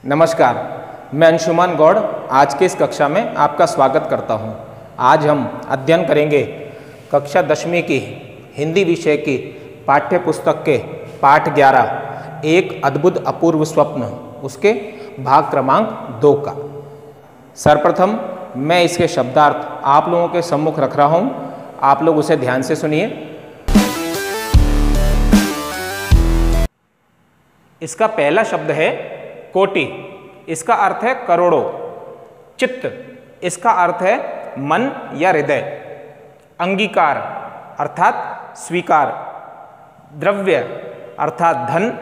नमस्कार, मैं अंशुमान गौड़ आज के इस कक्षा में आपका स्वागत करता हूं। आज हम अध्ययन करेंगे कक्षा 10वीं की हिंदी विषय की पाठ्य पुस्तक के पाठ 11 एक अद्भुत अपूर्व स्वप्न उसके भाग क्रमांक 2 का। सर्वप्रथम मैं इसके शब्दार्थ आप लोगों के सम्मुख रख रहा हूं, आप लोग उसे ध्यान से सुनिए। इसका पहला शब्द है कोटि, इसका अर्थ है करोड़ों। चित्त, इसका अर्थ है मन या हृदय। अंगीकार अर्थात स्वीकार। द्रव्य अर्थात धन।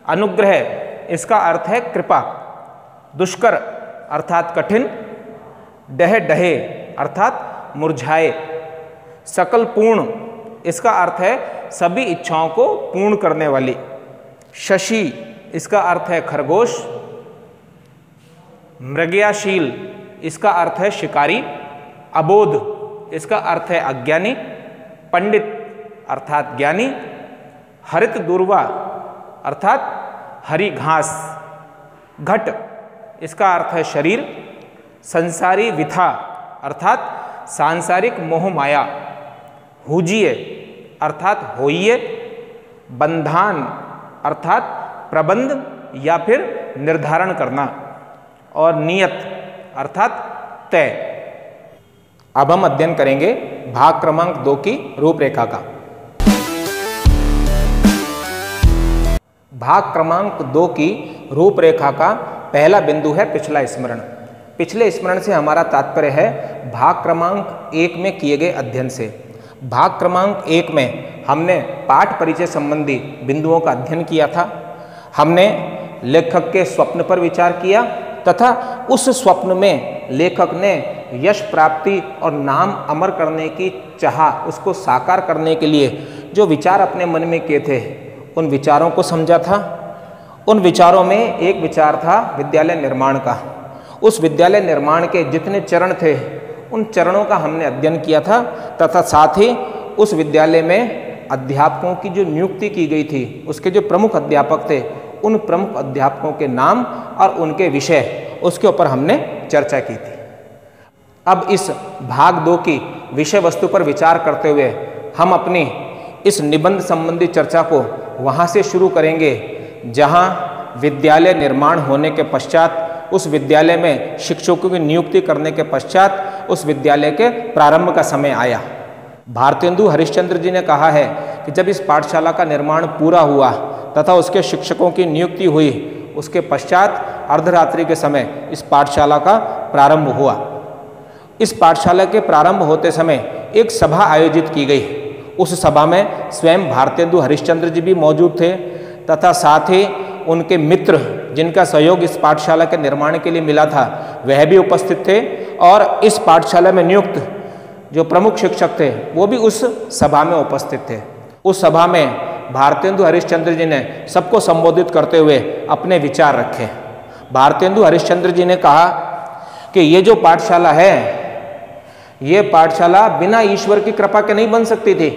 अनुग्रह, इसका अर्थ है कृपा। दुष्कर अर्थात कठिन। डहे डहे अर्थात मुरझाए। सकल पूर्ण, इसका अर्थ है सभी इच्छाओं को पूर्ण करने वाली। शशि, इसका अर्थ है खरगोश। मृगयाशील, इसका अर्थ है शिकारी। अबोध, इसका अर्थ है अज्ञानी। पंडित अर्थात ज्ञानी। हरित दूर्वा अर्थात हरी घास। घट, इसका अर्थ है शरीर। संसारी विथा अर्थात सांसारिक मोह माया। हुजिए अर्थात होइए। बंधान अर्थात प्रबंध या फिर निर्धारण करना। और नियत अर्थात तय। अब हम अध्ययन करेंगे भाग क्रमांक 2 की रूपरेखा का। भाग क्रमांक 2 की रूपरेखा का पहला बिंदु है पिछला स्मरण। पिछले स्मरण से हमारा तात्पर्य है भाग क्रमांक 1 में किए गए अध्ययन से। भाग क्रमांक 1 में हमने पाठ परिचय संबंधी बिंदुओं का अध्ययन किया था। हमने लेखक के स्वप्न पर विचार किया तथा उस स्वप्न में लेखक ने यश प्राप्ति और नाम अमर करने की चाह, उसको साकार करने के लिए जो विचार अपने मन में किए थे उन विचारों को समझा था। उन विचारों में एक विचार था विद्यालय निर्माण का। उस विद्यालय निर्माण के जितने चरण थे उन चरणों का हमने अध्ययन किया था तथा साथ ही उस विद्यालय में अध्यापकों की जो नियुक्ति की गई थी उसके जो प्रमुख अध्यापक थे उन प्रमुख अध्यापकों के नाम और उनके विषय उसके ऊपर हमने चर्चा की थी। अब इस भाग 2 की विषय वस्तु पर विचार करते हुए हम अपनी इस निबंध संबंधी चर्चा को वहाँ से शुरू करेंगे जहाँ विद्यालय निर्माण होने के पश्चात, उस विद्यालय में शिक्षकों की नियुक्ति करने के पश्चात उस विद्यालय के प्रारंभ का समय आया। भारतेंदु हरिश्चंद्र जी ने कहा है कि जब इस पाठशाला का निर्माण पूरा हुआ तथा उसके शिक्षकों की नियुक्ति हुई, उसके पश्चात अर्धरात्रि के समय इस पाठशाला का प्रारंभ हुआ। इस पाठशाला के प्रारंभ होते समय एक सभा आयोजित की गई। उस सभा में स्वयं भारतेंदु हरिश्चंद्र जी भी मौजूद थे तथा साथ ही उनके मित्र जिनका सहयोग इस पाठशाला के निर्माण के लिए मिला था वह भी उपस्थित थे। और इस पाठशाला में नियुक्त जो प्रमुख शिक्षक थे वो भी उस सभा में उपस्थित थे। उस सभा में भारतेंदु हरिश्चंद्र जी ने सबको संबोधित करते हुए अपने विचार रखे। भारतेंदु हरिश्चंद्र जी ने कहा कि ये जो पाठशाला है ये पाठशाला बिना ईश्वर की कृपा के नहीं बन सकती थी।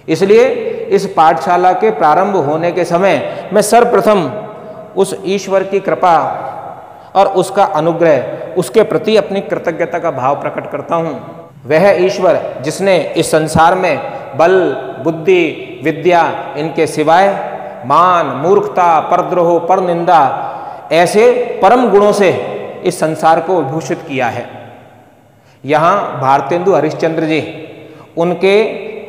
इसलिए इस पाठशाला के प्रारंभ होने के समय मैं सर्वप्रथम उस ईश्वर की कृपा और उसका अनुग्रह, उसके प्रति अपनी कृतज्ञता का भाव प्रकट करता हूँ। वह ईश्वर जिसने इस संसार में बल, बुद्धि, विद्या इनके सिवाय मान, मूर्खता, परद्रोह, परनिंदा ऐसे परम गुणों से इस संसार को विभूषित किया है। यहाँ भारतेंदु हरिश्चंद्र जी उनके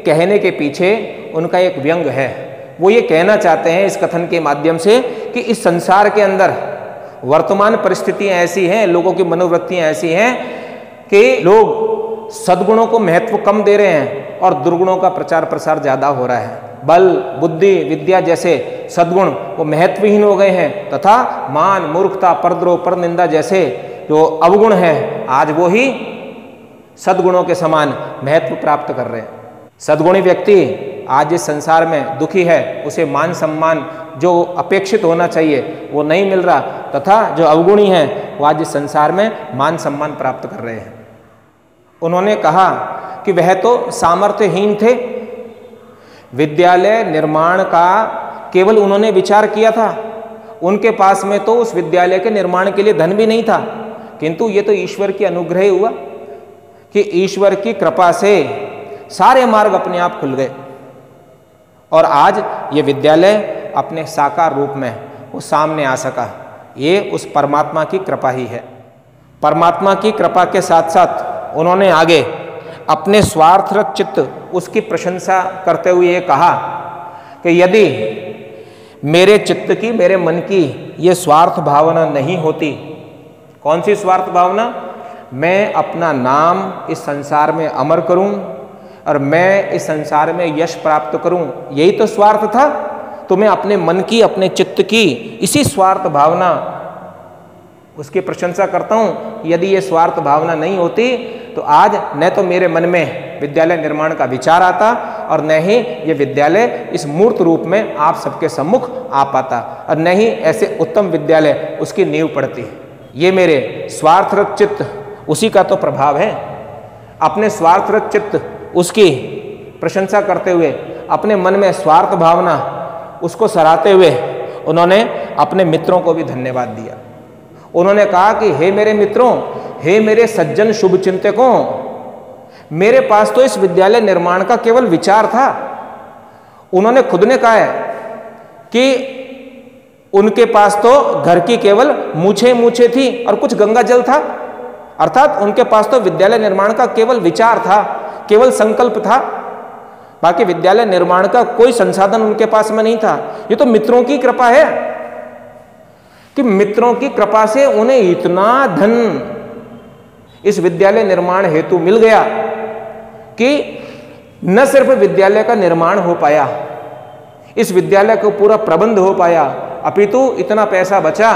कहने के पीछे उनका एक व्यंग है। वो ये कहना चाहते हैं इस कथन के माध्यम से कि इस संसार के अंदर वर्तमान परिस्थितियाँ ऐसी हैं, लोगों की मनोवृत्तियाँ ऐसी हैं कि लोग सद्गुणों को महत्व कम दे रहे हैं और दुर्गुणों का प्रचार प्रसार ज़्यादा हो रहा है। बल, बुद्धि, विद्या जैसे सद्गुण वो महत्वहीन हो गए हैं तथा मान, मूर्खता, परद्रोह, परनिंदा जैसे जो अवगुण हैं आज वो ही सद्गुणों के समान महत्व प्राप्त कर रहे हैं। सद्गुणी व्यक्ति आज इस संसार में दुखी है, उसे मान सम्मान जो अपेक्षित होना चाहिए वो नहीं मिल रहा तथा जो अवगुणी हैं वो आज इस संसार में मान सम्मान प्राप्त कर रहे हैं। उन्होंने कहा कि वह तो सामर्थ्यहीन थे। विद्यालय निर्माण का केवल उन्होंने विचार किया था, उनके पास में तो उस विद्यालय के निर्माण के लिए धन भी नहीं था, किंतु ये तो ईश्वर की अनुग्रह हुआ कि ईश्वर की कृपा से सारे मार्ग अपने आप खुल गए और आज ये विद्यालय अपने साकार रूप में वो सामने आ सका। ये उस परमात्मा की कृपा ही है। परमात्मा की कृपा के साथ साथ उन्होंने आगे अपने स्वार्थरत चित्त उसकी प्रशंसा करते हुए ये कहा कि यदि मेरे चित्त की, मेरे मन की ये स्वार्थ भावना नहीं होती। कौन सी स्वार्थ भावना? मैं अपना नाम इस संसार में अमर करूं और मैं इस संसार में यश प्राप्त करूं, यही तो स्वार्थ था। तो मैं अपने मन की, अपने चित्त की इसी स्वार्थ भावना उसकी प्रशंसा करता हूं। यदि ये स्वार्थ भावना नहीं होती तो आज न तो मेरे मन में विद्यालय निर्माण का विचार आता और न ही ये विद्यालय इस मूर्त रूप में आप सबके सम्मुख आ पाता और न ही ऐसे उत्तम विद्यालय उसकी नींव पड़ती। ये मेरे स्वार्थरत चित्त उसी का तो प्रभाव है। अपने स्वार्थरत चित्त उसकी प्रशंसा करते हुए, अपने मन में स्वार्थ भावना उसको सराहते हुए उन्होंने अपने मित्रों को भी धन्यवाद दिया। उन्होंने कहा कि हे मेरे मित्रों, हे मेरे सज्जन शुभ चिंतकों, मेरे पास तो इस विद्यालय निर्माण का केवल विचार था। उन्होंने खुद ने कहा है कि उनके पास तो घर की केवल मूछें थी और कुछ गंगा जल था, अर्थात उनके पास तो विद्यालय निर्माण का केवल विचार था, केवल संकल्प था, बाकी विद्यालय निर्माण का कोई संसाधन उनके पास में नहीं था। ये तो मित्रों की कृपा है कि मित्रों की कृपा से उन्हें इतना धन इस विद्यालय निर्माण हेतु मिल गया कि न सिर्फ विद्यालय का निर्माण हो पाया, इस विद्यालय को पूरा प्रबंध हो पाया, अपितु इतना पैसा बचा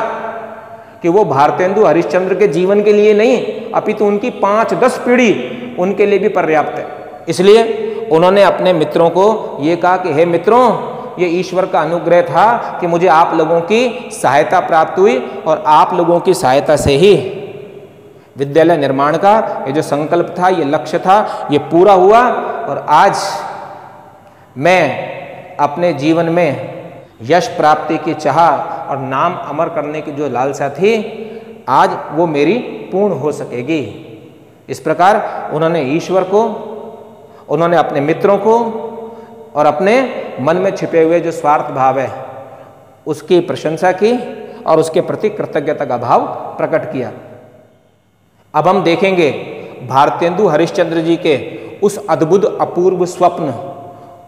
कि वो भारतेंदु हरिश्चंद्र के जीवन के लिए नहीं, अपितु उनकी 5-10 पीढ़ी उनके लिए भी पर्याप्त है। इसलिए उन्होंने अपने मित्रों को ये कहा कि हे मित्रों, ये ईश्वर का अनुग्रह था कि मुझे आप लोगों की सहायता प्राप्त हुई और आप लोगों की सहायता से ही विद्यालय निर्माण का ये जो संकल्प था, ये लक्ष्य था, ये पूरा हुआ और आज मैं अपने जीवन में यश प्राप्ति की चाह और नाम अमर करने की जो लालसा थी, आज वो मेरी पूर्ण हो सकेगी। इस प्रकार उन्होंने ईश्वर को, उन्होंने अपने मित्रों को और अपने मन में छिपे हुए जो स्वार्थ भाव है उसकी प्रशंसा की और उसके प्रति कृतज्ञता का भाव प्रकट किया। अब हम देखेंगे भारतेंदु हरिश्चंद्र जी के उस अद्भुत अपूर्व स्वप्न,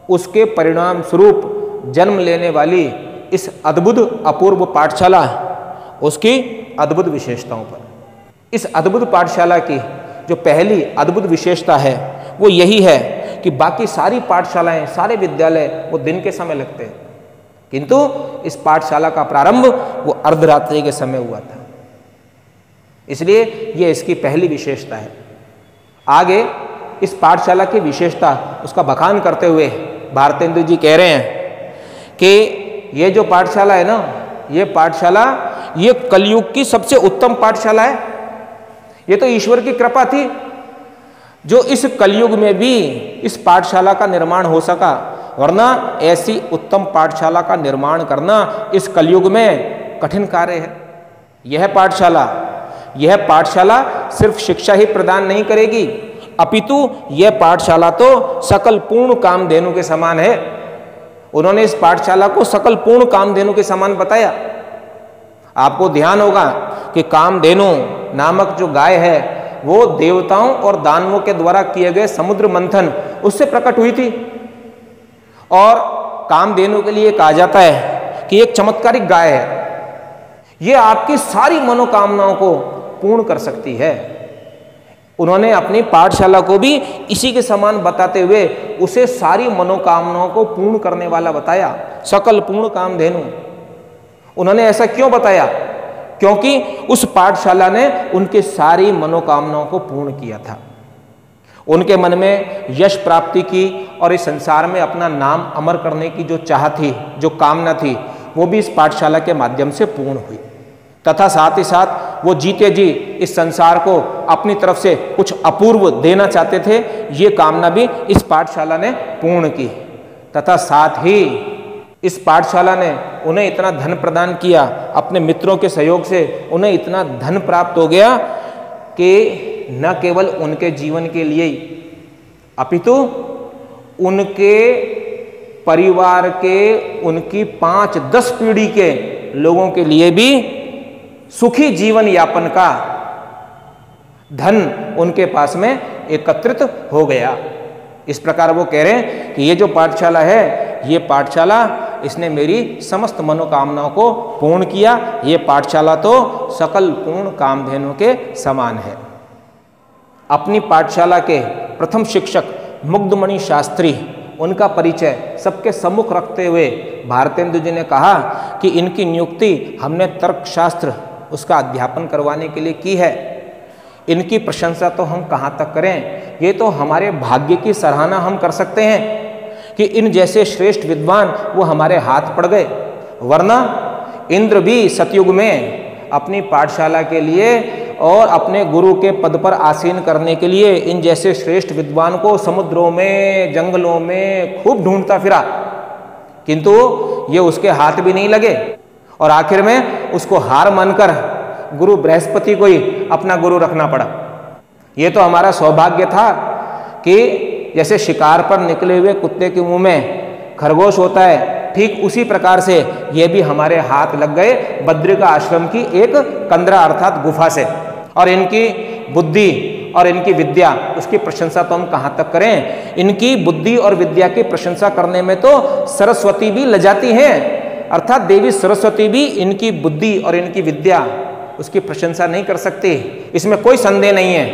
उसके परिणाम स्वरूप जन्म लेने वाली इस अद्भुत अपूर्व पाठशाला, उसकी अद्भुत विशेषताओं पर। इस अद्भुत पाठशाला की जो पहली अद्भुत विशेषता है वो यही है कि बाकी सारी पाठशालाएं, सारे विद्यालय वो दिन के समय लगते हैं, किंतु इस पाठशाला का प्रारंभ वो अर्धरात्रि के समय हुआ था। इसलिए ये इसकी पहली विशेषता है। आगे इस पाठशाला की विशेषता, उसका बखान करते हुए भारतेंदु जी कह रहे हैं कि ये जो पाठशाला है ना, ये पाठशाला ये कलयुग की सबसे उत्तम पाठशाला है। ये तो ईश्वर की कृपा थी जो इस कलयुग में भी इस पाठशाला का निर्माण हो सका, वरना ऐसी उत्तम पाठशाला का निर्माण करना इस कलयुग में कठिन कार्य है। यह पाठशाला सिर्फ शिक्षा ही प्रदान नहीं करेगी, अपितु यह पाठशाला तो सकल पूर्ण कामधेनु के समान है। उन्होंने इस पाठशाला को सकल पूर्ण कामधेनु के समान बताया। आपको ध्यान होगा कि कामधेनु नामक जो गाय है वो देवताओं और दानवों के द्वारा किए गए समुद्र मंथन उससे प्रकट हुई थी, और कामधेनु के लिए कहा जाता है कि एक चमत्कारिक गाय है, ये आपकी सारी मनोकामनाओं को पूर्ण कर सकती है। उन्होंने अपनी पाठशाला को भी इसी के समान बताते हुए उसे सारी मनोकामनाओं को पूर्ण करने वाला बताया, सकल पूर्ण कामधेनु। उन्होंने ऐसा क्यों बताया? क्योंकि उस पाठशाला ने उनकी सारी मनोकामनाओं को पूर्ण किया था। उनके मन में यश प्राप्ति की और इस संसार में अपना नाम अमर करने की जो चाह थी, जो कामना थी, वो भी इस पाठशाला के माध्यम से पूर्ण हुई। तथा साथ ही साथ वो जीते जी इस संसार को अपनी तरफ से कुछ अपूर्व देना चाहते थे। ये कामना भी इस पाठशाला ने पूर्ण की तथा साथ ही इस पाठशाला ने उन्हें इतना धन प्रदान किया, अपने मित्रों के सहयोग से उन्हें इतना धन प्राप्त हो गया कि न केवल उनके जीवन के लिए अपितु उनके परिवार के, उनकी 5-10 पीढ़ी के लोगों के लिए भी सुखी जीवन यापन का धन उनके पास में एकत्रित हो गया। इस प्रकार वो कह रहे हैं कि ये जो पाठशाला है, ये पाठशाला इसने मेरी समस्त मनोकामनाओं को पूर्ण किया। ये पाठशाला तो सकल पूर्ण कामधेनु के समान है। अपनी पाठशाला के प्रथम शिक्षक मुग्धमणि शास्त्री, उनका परिचय सबके सम्मुख रखते हुए भारतेंदु जी ने कहा कि इनकी नियुक्ति हमने तर्कशास्त्र उसका अध्यापन करवाने के लिए की है। इनकी प्रशंसा तो हम कहाँ तक करें, ये तो हमारे भाग्य की सराहना हम कर सकते हैं कि इन जैसे श्रेष्ठ विद्वान वो हमारे हाथ पड़ गए, वरना इंद्र भी सतयुग में अपनी पाठशाला के लिए और अपने गुरु के पद पर आसीन करने के लिए इन जैसे श्रेष्ठ विद्वान को समुद्रों में, जंगलों में खूब ढूंढता फिरा, किंतु ये उसके हाथ भी नहीं लगे और आखिर में उसको हार मानकर गुरु बृहस्पति को ही अपना गुरु रखना पड़ा। ये तो हमारा सौभाग्य था कि जैसे शिकार पर निकले हुए कुत्ते के मुंह में खरगोश होता है, ठीक उसी प्रकार से ये भी हमारे हाथ लग गए बद्रिका आश्रम की एक कंदरा अर्थात गुफा से। और इनकी बुद्धि और इनकी विद्या, उसकी प्रशंसा तो हम कहाँ तक करें। इनकी बुद्धि और विद्या की प्रशंसा करने में तो सरस्वती भी लजाती हैं, अर्थात देवी सरस्वती भी इनकी बुद्धि और इनकी विद्या उसकी प्रशंसा नहीं कर सकती। इसमें कोई संदेह नहीं है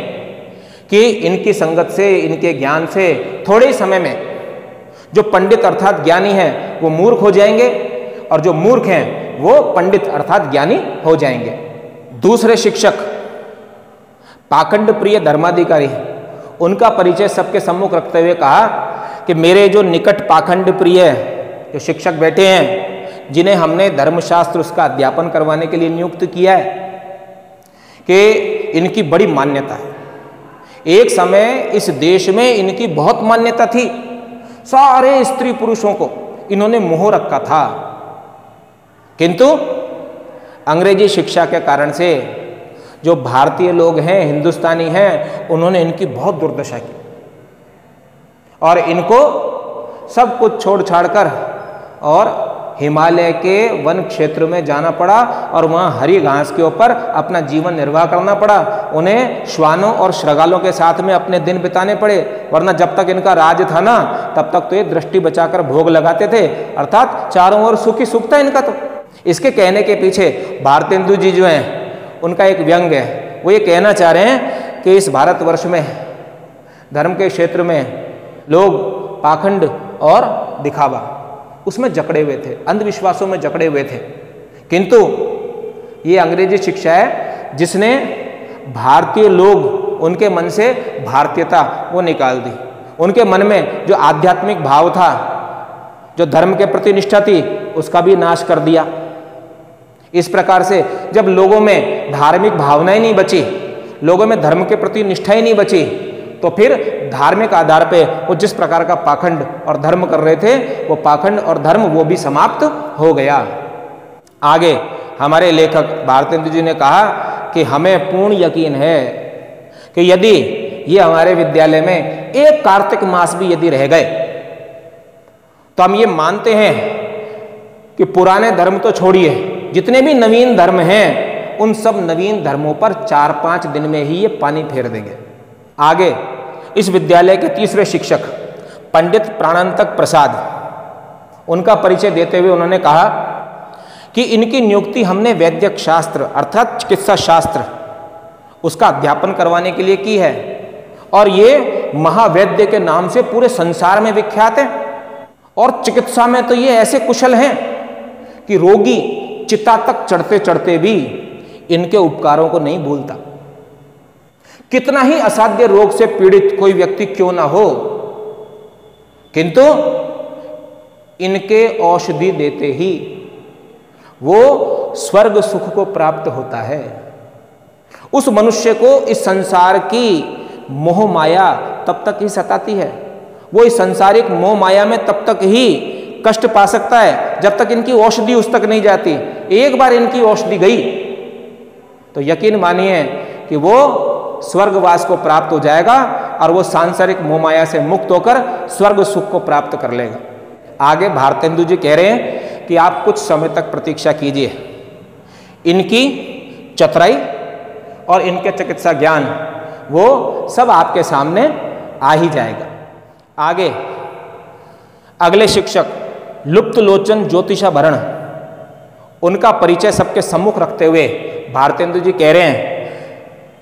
कि इनकी संगत से, इनके ज्ञान से थोड़े ही समय में जो पंडित अर्थात ज्ञानी हैं वो मूर्ख हो जाएंगे और जो मूर्ख हैं वो पंडित अर्थात ज्ञानी हो जाएंगे। दूसरे शिक्षक पाखंड प्रिय धर्माधिकारी, उनका परिचय सबके सम्मुख रखते हुए कहा कि मेरे जो निकट पाखंड प्रिय जो शिक्षक बैठे हैं, जिन्हें हमने धर्मशास्त्र उसका अध्यापन करवाने के लिए नियुक्त किया है, कि इनकी बड़ी मान्यता है। एक समय इस देश में इनकी बहुत मान्यता थी, सारे स्त्री पुरुषों को इन्होंने मोह रखा था, किंतु अंग्रेजी शिक्षा के कारण से जो भारतीय लोग हैं, हिंदुस्तानी हैं, उन्होंने इनकी बहुत दुर्दशा की और इनको सब कुछ छोड़ छाड़ कर और हिमालय के वन क्षेत्र में जाना पड़ा और वहाँ हरी घास के ऊपर अपना जीवन निर्वाह करना पड़ा। उन्हें श्वानों और श्रृगालों के साथ में अपने दिन बिताने पड़े, वरना जब तक इनका राज था ना, तब तक तो ये दृष्टि बचाकर भोग लगाते थे, अर्थात चारों ओर सुखी सुख था इनका। तो इसके कहने के पीछे भारतेंदु जी जो हैं उनका एक व्यंग है। वो ये कहना चाह रहे हैं कि इस भारतवर्ष में धर्म के क्षेत्र में लोग पाखंड और दिखावा उसमें जकड़े हुए थे, अंधविश्वासों में जकड़े हुए थे, किंतु ये अंग्रेजी शिक्षा है जिसने भारतीय लोग, उनके मन से भारतीयता वो निकाल दी। उनके मन में जो आध्यात्मिक भाव था, जो धर्म के प्रति निष्ठा थी, उसका भी नाश कर दिया। इस प्रकार से जब लोगों में धार्मिक भावनाएं नहीं बची, लोगों में धर्म के प्रति निष्ठा ही नहीं बची, तो फिर धार्मिक आधार पे वो जिस प्रकार का पाखंड और धर्म कर रहे थे, वो पाखंड और धर्म वो भी समाप्त हो गया। आगे हमारे लेखक भारतेंदु जी ने कहा कि हमें पूर्ण यकीन है कि यदि ये हमारे विद्यालय में एक कार्तिक मास भी यदि रह गए, तो हम ये मानते हैं कि पुराने धर्म तो छोड़िए, जितने भी नवीन धर्म हैं उन सब नवीन धर्मों पर 4-5 दिन में ही ये पानी फेर देंगे। आगे इस विद्यालय के तीसरे शिक्षक पंडित प्राणांतक प्रसाद, उनका परिचय देते हुए उन्होंने कहा कि इनकी नियुक्ति हमने वैद्यक शास्त्र अर्थात चिकित्सा शास्त्र उसका अध्यापन करवाने के लिए की है, और ये महावैद्य के नाम से पूरे संसार में विख्यात है। और चिकित्सा में तो ये ऐसे कुशल हैं कि रोगी चिता तक चढ़ते चढ़ते भी इनके उपकारों को नहीं भूलता। कितना ही असाध्य रोग से पीड़ित कोई व्यक्ति क्यों ना हो, किंतु इनके औषधि देते ही वो स्वर्ग सुख को प्राप्त होता है। उस मनुष्य को इस संसार की मोह माया तब तक ही सताती है, वो इस सांसारिक मोह माया में तब तक ही कष्ट पा सकता है जब तक इनकी औषधि उस तक नहीं जाती। एक बार इनकी औषधि गई तो यकीन मानिए कि वो स्वर्गवास को प्राप्त हो जाएगा और वो सांसारिक मोह माया से मुक्त होकर स्वर्ग सुख को प्राप्त कर लेगा। आगे भारतेंदु जी कह रहे हैं कि आप कुछ समय तक प्रतीक्षा कीजिए, इनकी चतुराई और इनके चिकित्सा ज्ञान वो सब आपके सामने आ ही जाएगा। आगे अगले शिक्षक लुप्त लोचन ज्योतिषाभरण, उनका परिचय सबके सम्मुख रखते हुए भारतेंदु जी कह रहे हैं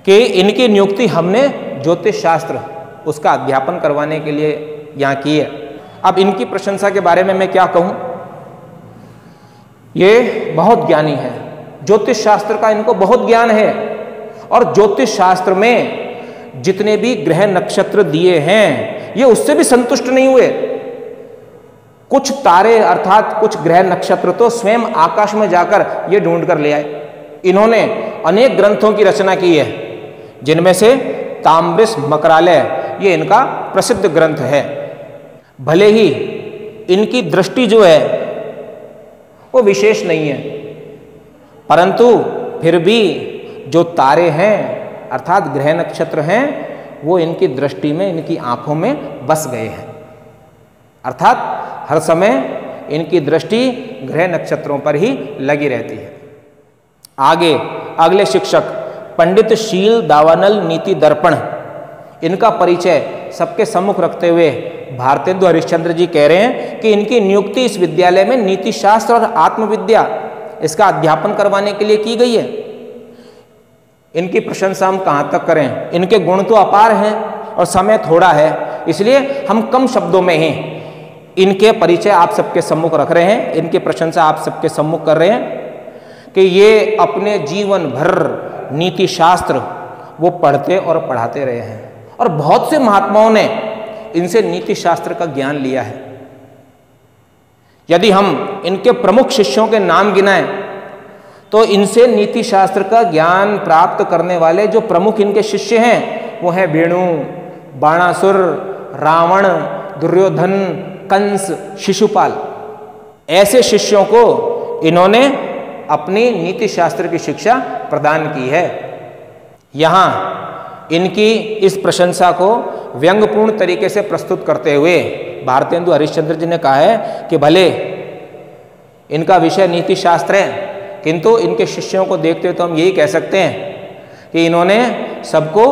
कि इनकी नियुक्ति हमने ज्योतिष शास्त्र उसका अध्यापन करवाने के लिए यहाँ की है। अब इनकी प्रशंसा के बारे में मैं क्या कहूँ, ये बहुत ज्ञानी है, ज्योतिष शास्त्र का इनको बहुत ज्ञान है और ज्योतिष शास्त्र में जितने भी ग्रह नक्षत्र दिए हैं ये उससे भी संतुष्ट नहीं हुए। कुछ तारे अर्थात कुछ ग्रह नक्षत्र तो स्वयं आकाश में जाकर ये ढूंढ कर ले आए। इन्होंने अनेक ग्रंथों की रचना की है, जिनमें से ताम्रस मकरालय ये इनका प्रसिद्ध ग्रंथ है। भले ही इनकी दृष्टि जो है वो विशेष नहीं है, परंतु फिर भी जो तारे हैं अर्थात ग्रह नक्षत्र हैं वो इनकी दृष्टि में, इनकी आंखों में बस गए हैं। अर्थात हर समय इनकी दृष्टि ग्रह नक्षत्रों पर ही लगी रहती है। आगे अगले शिक्षक पंडित शील दावानल नीति दर्पण, इनका परिचय सबके सम्मुख रखते हुए भारतेंदु हरिश्चंद्र जी कह रहे हैं कि इनकी नियुक्ति इस विद्यालय में नीति शास्त्र और आत्मविद्या इसका अध्यापन करवाने के लिए की गई है। इनकी प्रशंसा हम कहाँ तक करें, इनके गुण तो अपार हैं और समय थोड़ा है, इसलिए हम कम शब्दों में ही इनके परिचय आप सबके सम्मुख रख रहे हैं, इनकी प्रशंसा आप सबके सम्मुख कर रहे हैं कि ये अपने जीवन भर नीति शास्त्र वो पढ़ते और पढ़ाते रहे हैं और बहुत से महात्माओं ने इनसे नीति शास्त्र का ज्ञान लिया है। यदि हम इनके प्रमुख शिष्यों के नाम गिनाएं तो इनसे नीति शास्त्र का ज्ञान प्राप्त करने वाले जो प्रमुख इनके शिष्य हैं वो हैं वेणु, बाणासुर, रावण, दुर्योधन, कंस, शिशुपाल। ऐसे शिष्यों को इन्होंने अपनी नीति शास्त्र की शिक्षा प्रदान की है। यहाँ इनकी इस प्रशंसा को व्यंग्यपूर्ण तरीके से प्रस्तुत करते हुए भारतेंदु हरिश्चंद्र जी ने कहा है कि भले इनका विषय नीति शास्त्र है, किंतु इनके शिष्यों को देखते तो हम यही कह सकते हैं कि इन्होंने सबको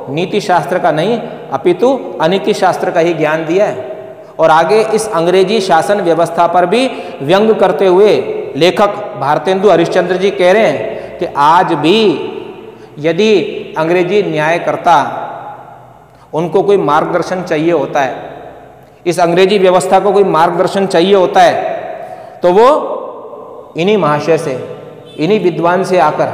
नीति शास्त्र का नहीं अपितु अनीति शास्त्र का ही ज्ञान दिया है। और आगे इस अंग्रेजी शासन व्यवस्था पर भी व्यंग करते हुए लेखक भारतेंदु हरिश्चंद्र जी कह रहे हैं कि आज भी यदि अंग्रेजी न्यायकर्ता उनको कोई मार्गदर्शन चाहिए होता है, इस अंग्रेजी व्यवस्था को कोई मार्गदर्शन चाहिए होता है, तो वो इन्हीं महाशय से, इन्हीं विद्वान से आकर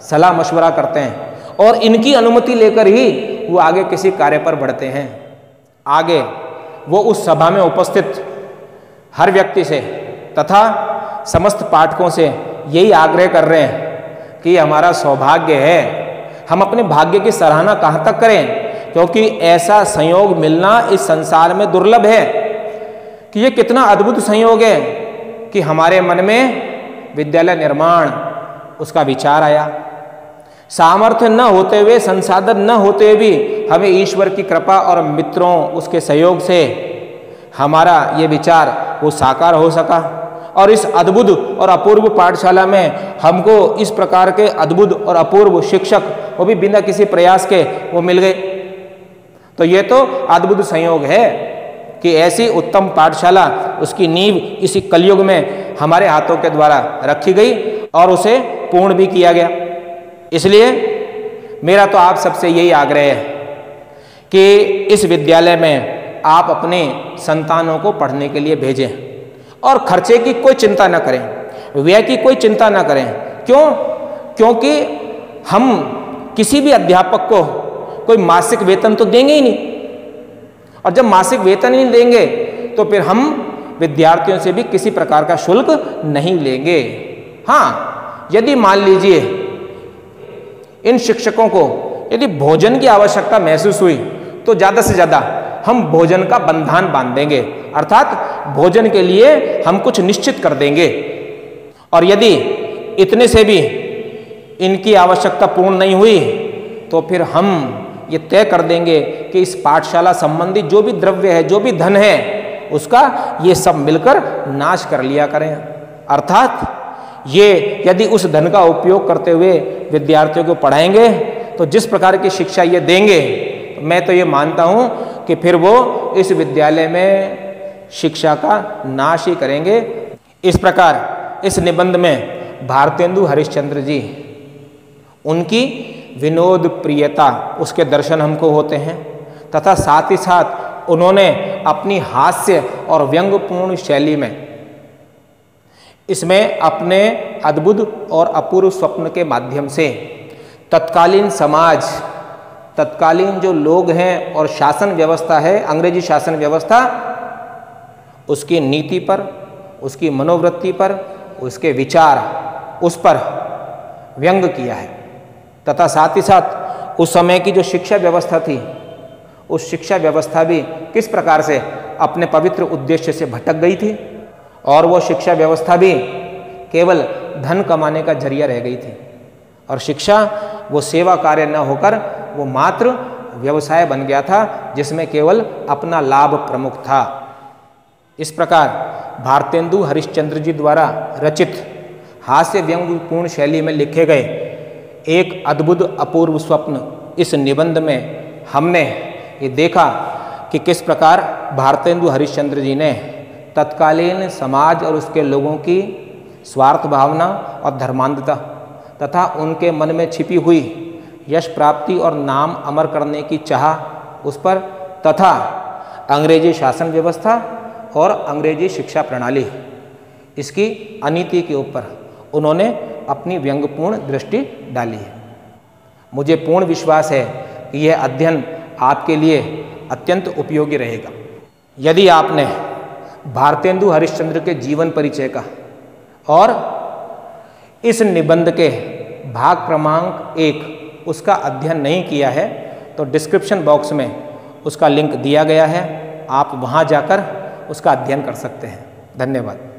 सलाह मशवरा करते हैं और इनकी अनुमति लेकर ही वो आगे किसी कार्य पर बढ़ते हैं। आगे वो उस सभा में उपस्थित हर व्यक्ति से तथा समस्त पाठकों से यही आग्रह कर रहे हैं कि हमारा सौभाग्य है, हम अपने भाग्य की सराहना कहाँ तक करें, क्योंकि ऐसा संयोग मिलना इस संसार में दुर्लभ है। कि ये कितना अद्भुत संयोग है कि हमारे मन में विद्यालय निर्माण उसका विचार आया। सामर्थ्य न होते हुए, संसाधन न होते हुए भी हमें ईश्वर की कृपा और मित्रों उसके सहयोग से हमारा ये विचार वो साकार हो सका और इस अद्भुत और अपूर्व पाठशाला में हमको इस प्रकार के अद्भुत और अपूर्व शिक्षक वो भी बिना किसी प्रयास के वो मिल गए। तो ये तो अद्भुत संयोग है कि ऐसी उत्तम पाठशाला उसकी नींव इसी कलयुग में हमारे हाथों के द्वारा रखी गई और उसे पूर्ण भी किया गया। इसलिए मेरा तो आप सबसे यही आग्रह है कि इस विद्यालय में आप अपने संतानों को पढ़ने के लिए भेजें और खर्चे की कोई चिंता न करें, व्यय की कोई चिंता न करें। क्यों? क्योंकि हम किसी भी अध्यापक को कोई मासिक वेतन तो देंगे ही नहीं, और जब मासिक वेतन ही नहीं देंगे तो फिर हम विद्यार्थियों से भी किसी प्रकार का शुल्क नहीं लेंगे। हाँ, यदि मान लीजिए इन शिक्षकों को यदि भोजन की आवश्यकता महसूस हुई तो ज़्यादा से ज़्यादा हम भोजन का बंधन बांध देंगे, अर्थात भोजन के लिए हम कुछ निश्चित कर देंगे। और यदि इतने से भी इनकी आवश्यकता पूर्ण नहीं हुई तो फिर हम ये तय कर देंगे कि इस पाठशाला संबंधी जो भी द्रव्य है, जो भी धन है, उसका ये सब मिलकर नाश कर लिया करें। अर्थात ये यदि उस धन का उपयोग करते हुए विद्यार्थियों को पढ़ाएंगे तो जिस प्रकार की शिक्षा ये देंगे, मैं तो ये मानता हूँ कि फिर वो इस विद्यालय में शिक्षा का नाश ही करेंगे। इस प्रकार इस निबंध में भारतेंदु हरिश्चंद्र जी, उनकी विनोद प्रियता, उसके दर्शन हमको होते हैं, तथा साथ ही साथ उन्होंने अपनी हास्य और व्यंग्यपूर्ण शैली में इसमें अपने अद्भुत और अपूर्व स्वप्न के माध्यम से तत्कालीन समाज, तत्कालीन जो लोग हैं और शासन व्यवस्था है, अंग्रेजी शासन व्यवस्था, उसकी नीति पर, उसकी मनोवृत्ति पर, उसके विचार, उस पर व्यंग किया है। तथा साथ ही साथ उस समय की जो शिक्षा व्यवस्था थी, उस शिक्षा व्यवस्था भी किस प्रकार से अपने पवित्र उद्देश्य से भटक गई थी और वो शिक्षा व्यवस्था भी केवल धन कमाने का जरिया रह गई थी और शिक्षा वो सेवा कार्य न होकर वो मात्र व्यवसाय बन गया था जिसमें केवल अपना लाभ प्रमुख था। इस प्रकार भारतेंदु हरिश्चंद्र जी द्वारा रचित हास्य व्यंग्यपूर्ण शैली में लिखे गए एक अद्भुत अपूर्व स्वप्न, इस निबंध में हमने ये देखा कि किस प्रकार भारतेंदु हरिश्चंद्र जी ने तत्कालीन समाज और उसके लोगों की स्वार्थ भावना और धर्मांधता तथा उनके मन में छिपी हुई यश प्राप्ति और नाम अमर करने की चाह, उस पर, तथा अंग्रेजी शासन व्यवस्था और अंग्रेजी शिक्षा प्रणाली, इसकी अनीति के ऊपर उन्होंने अपनी व्यंग्यपूर्ण दृष्टि डाली है। मुझे पूर्ण विश्वास है कि यह अध्ययन आपके लिए अत्यंत उपयोगी रहेगा। यदि आपने भारतेंदु हरिश्चंद्र के जीवन परिचय का और इस निबंध के भाग क्रमांक 1 उसका अध्ययन नहीं किया है तो डिस्क्रिप्शन बॉक्स में उसका लिंक दिया गया है, आप वहाँ जाकर उसका अध्ययन कर सकते हैं। धन्यवाद।